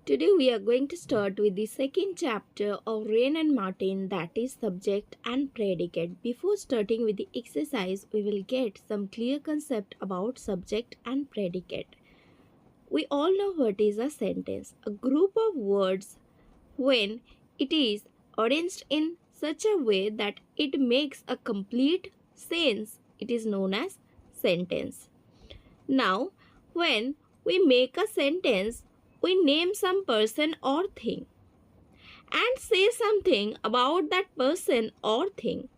Today we are going to start with the second chapter of Wren and Martin, that is subject and predicate. Before starting with the exercise, we will get some clear concept about subject and predicate. We all know what is a sentence. A group of words when it is arranged in such a way that it makes a complete sense, it is known as sentence. Now, when we make a sentence, we name some person or thing and say something about that person or thing.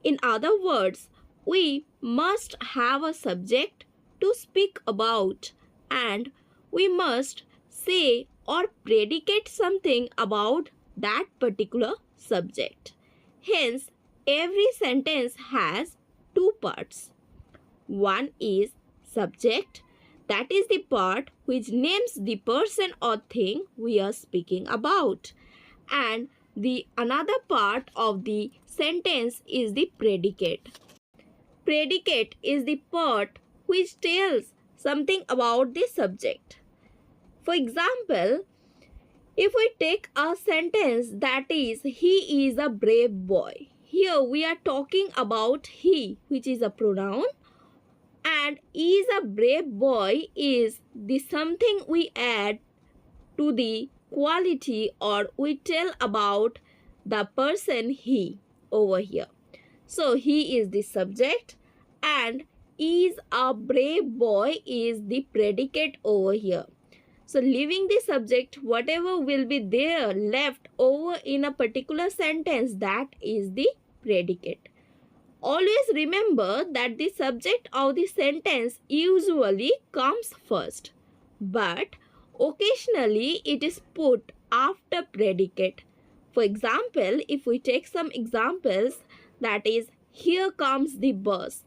In other words, we must have a subject to speak about and we must say or predicate something about that particular subject. Hence, every sentence has two parts. One is subject, that is the part which names the person or thing we are speaking about. And the another part of the sentence is the predicate. Predicate is the part which tells something about the subject. For example, if we take a sentence that is, he is a brave boy. Here we are talking about he, which is a pronoun, and is a brave boy is the something we add to the quality or we tell about the person he over here. So he is the subject and is a brave boy is the predicate over here. So leaving the subject, whatever will be there left over in a particular sentence, that is the predicate. Always remember that the subject of the sentence usually comes first, but occasionally it is put after predicate. For example, if we take some examples, that is, here comes the bus.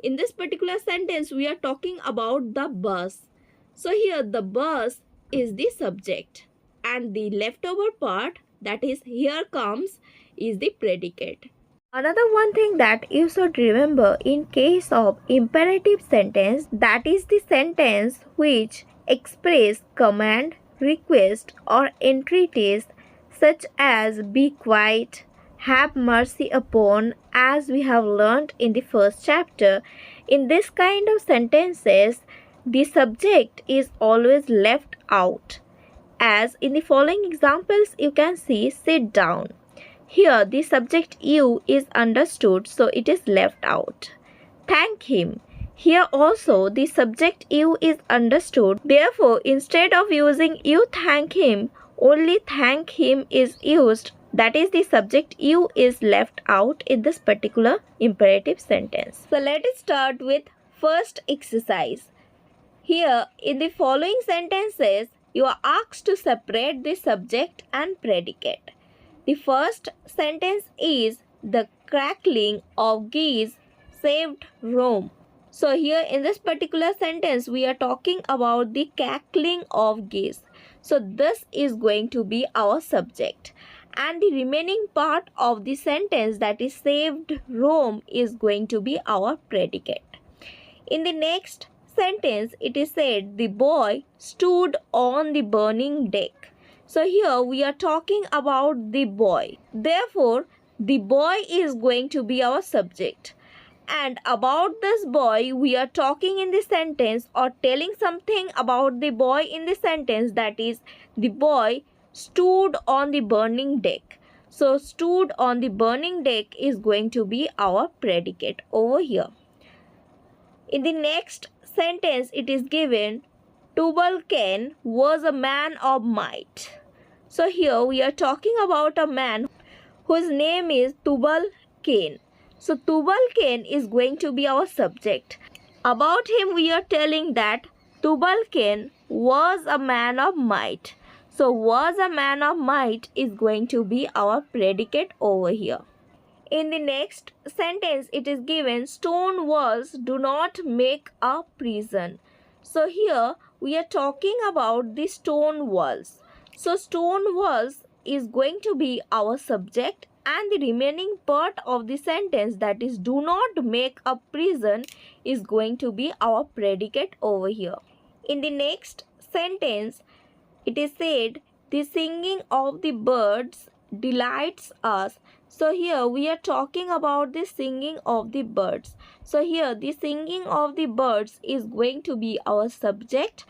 In this particular sentence, we are talking about the bus. So here the bus is the subject and the leftover part, that is, here comes, is the predicate. Another one thing that you should remember in case of imperative sentence, that is the sentence which express command, request or entreaties such as be quiet, have mercy upon, as we have learnt in the first chapter. In this kind of sentences, the subject is always left out. As in the following examples, you can see sit down. Here the subject you is understood, so it is left out. Thank him. Here also the subject you is understood. Therefore, instead of using you thank him, only thank him is used. That is, the subject you is left out in this particular imperative sentence. So let us start with first exercise. Here in the following sentences, you are asked to separate the subject and predicate. The first sentence is the crackling of geese saved Rome. So here in this particular sentence, we are talking about the cackling of geese. So this is going to be our subject. And the remaining part of the sentence, that is saved Rome, is going to be our predicate. In the next sentence, it is said the boy stood on the burning deck. So here we are talking about the boy. Therefore, the boy is going to be our subject. And about this boy, we are talking in the sentence or telling something about the boy in the sentence, that is, the boy stood on the burning deck. So stood on the burning deck is going to be our predicate over here. In the next sentence, it is given Tubal-Cain was a man of might. So here we are talking about a man whose name is Tubal-Cain. So Tubal-Cain is going to be our subject. About him we are telling that Tubal-Cain was a man of might. So was a man of might is going to be our predicate over here. In the next sentence, it is given stone walls do not make a prison. So here we are talking about the stone walls. So stone walls is going to be our subject and the remaining part of the sentence, that is do not make a prison, is going to be our predicate over here. In the next sentence, it is said, the singing of the birds delights us. So here we are talking about the singing of the birds. So here the singing of the birds is going to be our subject,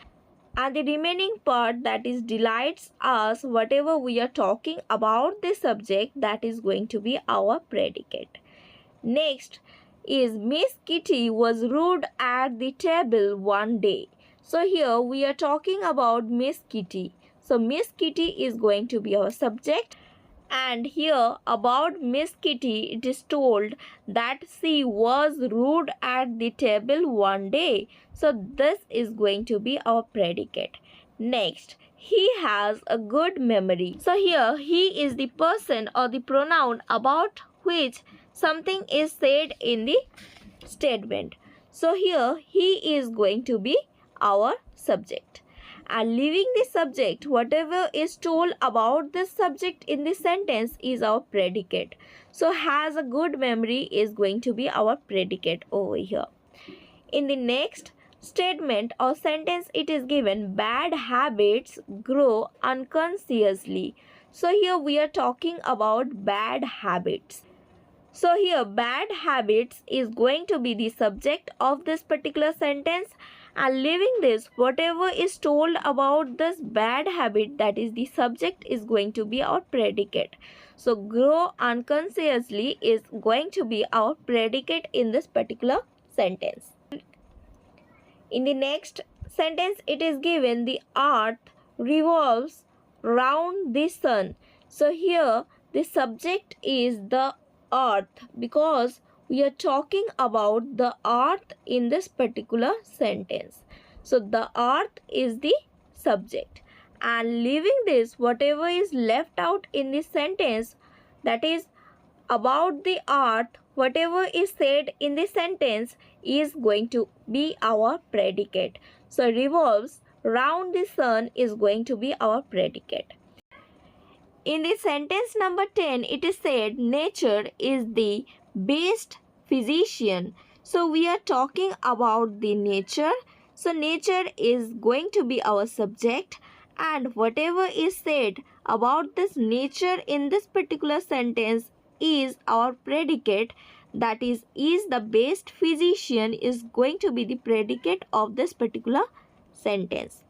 and the remaining part, that is delights us, whatever we are talking about the subject, that is going to be our predicate. Next is Miss Kitty was rude at the table one day. So here we are talking about Miss Kitty. So Miss Kitty is going to be our subject, and here about Miss Kitty it is told that she was rude at the table one day. So this is going to be our predicate. Next, he has a good memory. So here he is the person or the pronoun about which something is said in the statement. So here he is going to be our subject, and leaving the subject, whatever is told about this subject in the sentence is our predicate. So has a good memory is going to be our predicate over here. In the next statement or sentence it is given, bad habits grow unconsciously. So here we are talking about bad habits. So here bad habits is going to be the subject of this particular sentence, and leaving this, whatever is told about this bad habit, that is the subject, is going to be our predicate. So grow unconsciously is going to be our predicate in this particular sentence. In the next sentence it is given, the earth revolves round the sun. So here the subject is the earth, because we are talking about the earth in this particular sentence. So the earth is the subject, and leaving this, whatever is left out in this sentence, that is about the earth, whatever is said in the sentence is going to be our predicate. So revolves round the sun is going to be our predicate. In the sentence number 10, it is said, nature is the best physician. So we are talking about the nature. So nature is going to be our subject, and whatever is said about this nature in this particular sentence is our predicate, that is the best physician is going to be the predicate of this particular sentence.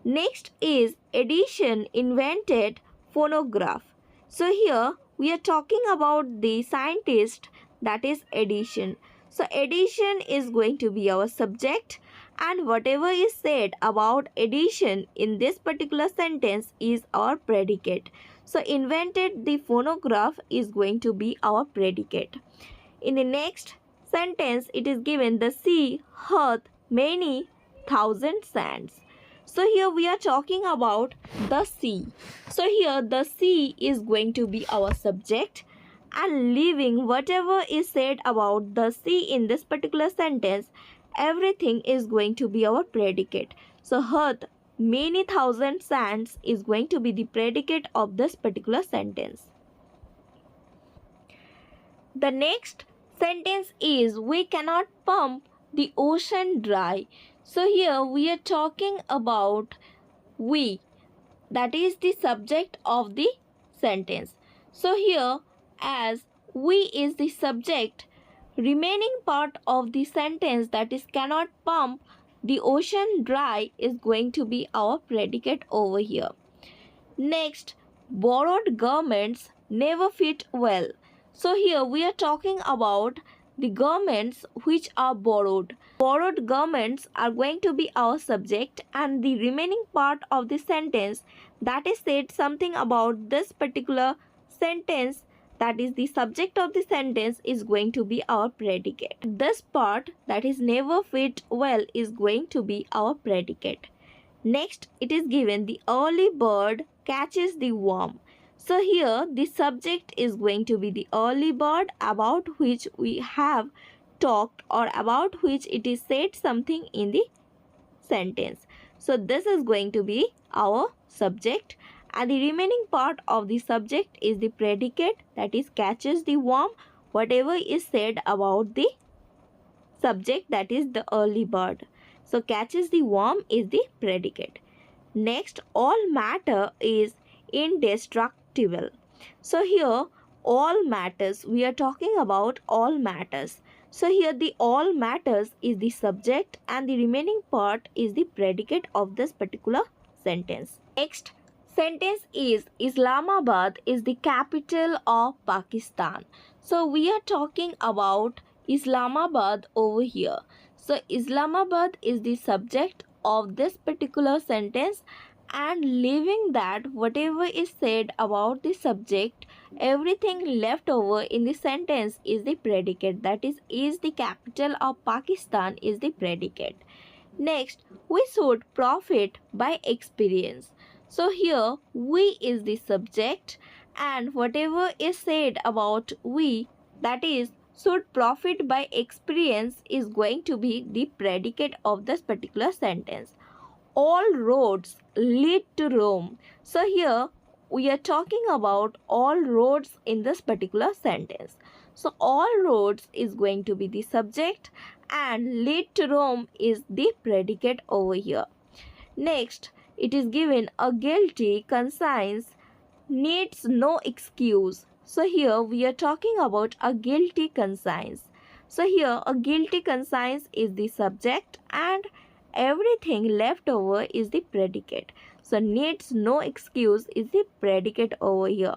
Next is Edison invented phonograph. So here we are talking about the scientist, that is Edison. So Edison is going to be our subject, and whatever is said about Edison in this particular sentence is our predicate. So invented the phonograph is going to be our predicate. In the next sentence it is given, the sea hath many thousand sands. So here we are talking about the sea. So here the sea is going to be our subject, and leaving whatever is said about the sea in this particular sentence, everything is going to be our predicate. So hath many thousand sands is going to be the predicate of this particular sentence. The next sentence is, we cannot pump the ocean dry. So here we are talking about we, that is the subject of the sentence. So here as we is the subject, remaining part of the sentence, that is cannot pump the ocean dry, is going to be our predicate over here. Next, borrowed garments never fit well. So here we are talking about the garments which are borrowed. Borrowed garments are going to be our subject, and the remaining part of the sentence, that is said something about this particular sentence, that is the subject of the sentence, is going to be our predicate. This part, that is never fit well, is going to be our predicate. Next, it is given, the early bird catches the worm. So here the subject is going to be the early bird, about which we have talked, or about which it is said something in the sentence. So this is going to be our subject, and the remaining part of the subject is the predicate, that is catches the worm, whatever is said about the subject, that is the early bird. So catches the worm is the predicate. Next, all matter is indestructible. So here, all matters, we are talking about all matters. So here the all matters is the subject and the remaining part is the predicate of this particular sentence. Next sentence is Islamabad is the capital of Pakistan. So we are talking about Islamabad over here. So Islamabad is the subject of this particular sentence, and leaving that whatever is said about the subject, everything left over in the sentence is the predicate, that is the capital of Pakistan is the predicate. Next, we should profit by experience. So here we is the subject and whatever is said about we, that is should profit by experience, is going to be the predicate of this particular sentence. All roads lead to Rome. So here we are talking about all roads in this particular sentence. So all roads is going to be the subject and lead to Rome is the predicate over here. Next, it is given a guilty conscience needs no excuse. So here we are talking about a guilty conscience. So here a guilty conscience is the subject and everything left over is the predicate. So needs no excuse is the predicate over here.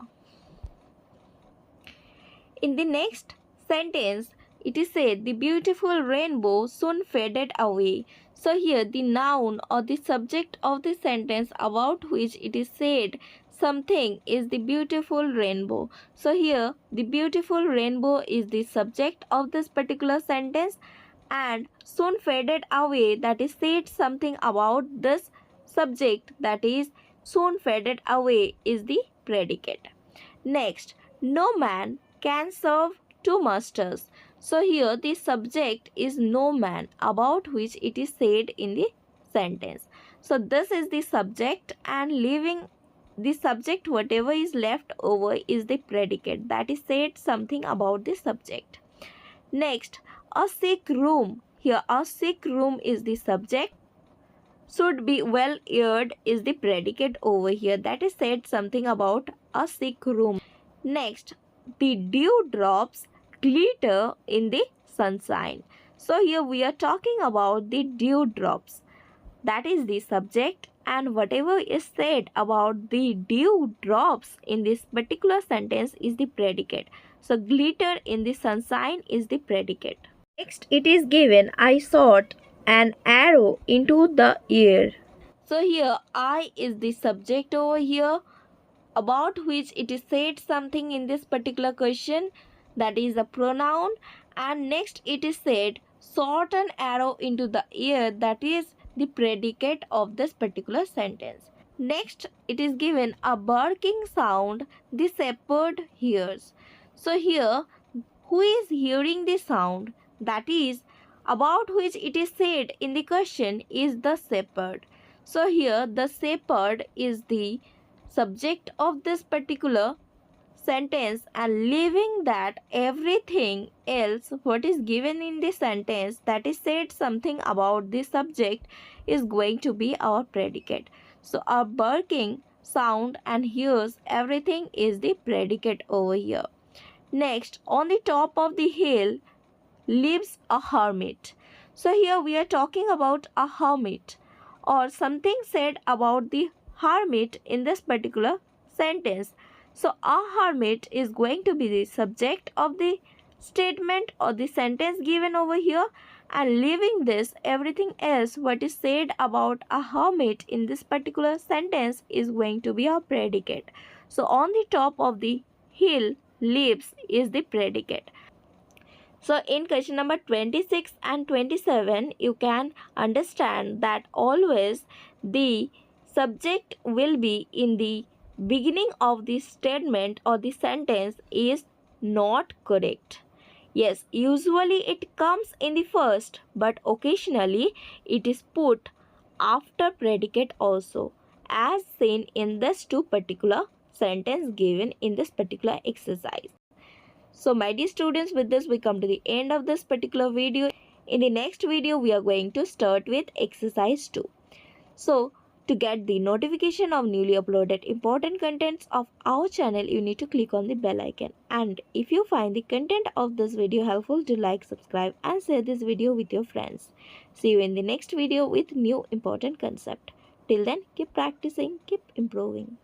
In the next sentence, it is said the beautiful rainbow soon faded away. So here the noun or the subject of the sentence about which it is said something is the beautiful rainbow. So here the beautiful rainbow is the subject of this particular sentence, and soon faded away, that is said something about this subject, that is soon faded away is the predicate. Next, no man can serve two masters. So here the subject is no man about which it is said in the sentence. So this is the subject and leaving the subject whatever is left over is the predicate, that is said something about the subject. Next, a sick room. Here a sick room is the subject. Should be well aired is the predicate over here, that is said something about a sick room. Next, the dewdrops glitter in the sunshine. So here we are talking about the dewdrops, that is the subject, and whatever is said about the dewdrops in this particular sentence is the predicate. So glitter in the sunshine is the predicate. Next, it is given I shot an arrow into the air. So here I is the subject over here about which it is said something in this particular question, that is a pronoun, and next it is said shot an arrow into the air, that is the predicate of this particular sentence. Next, it is given a barking sound the shepherd hears. So here who is hearing the sound, that is about which it is said in the question, is the shepherd. So here the shepherd is the subject of this particular sentence, and leaving that everything else what is given in the sentence, that is said something about the subject, is going to be our predicate. So a barking sound and hears everything is the predicate over here. Next, on the top of the hill lives a hermit. So here we are talking about a hermit or something said about the hermit in this particular sentence. So a hermit is going to be the subject of the statement or the sentence given over here, and leaving this everything else what is said about a hermit in this particular sentence is going to be a predicate. So on the top of the hill lives is the predicate. So in question number 26 and 27, you can understand that always the subject will be in the beginning of the statement or the sentence is not correct. Yes, usually it comes in the first, but occasionally it is put after predicate also, as seen in this two particular sentence given in this particular exercise. So my dear students, with this we come to the end of this particular video. In the next video we are going to start with exercise 2. So To get the notification of newly uploaded important contents of our channel, you need to click on the bell icon. And if you find the content of this video helpful, do like, subscribe and share this video with your friends. See you in the next video with new important concept. Till then, keep practicing, keep improving.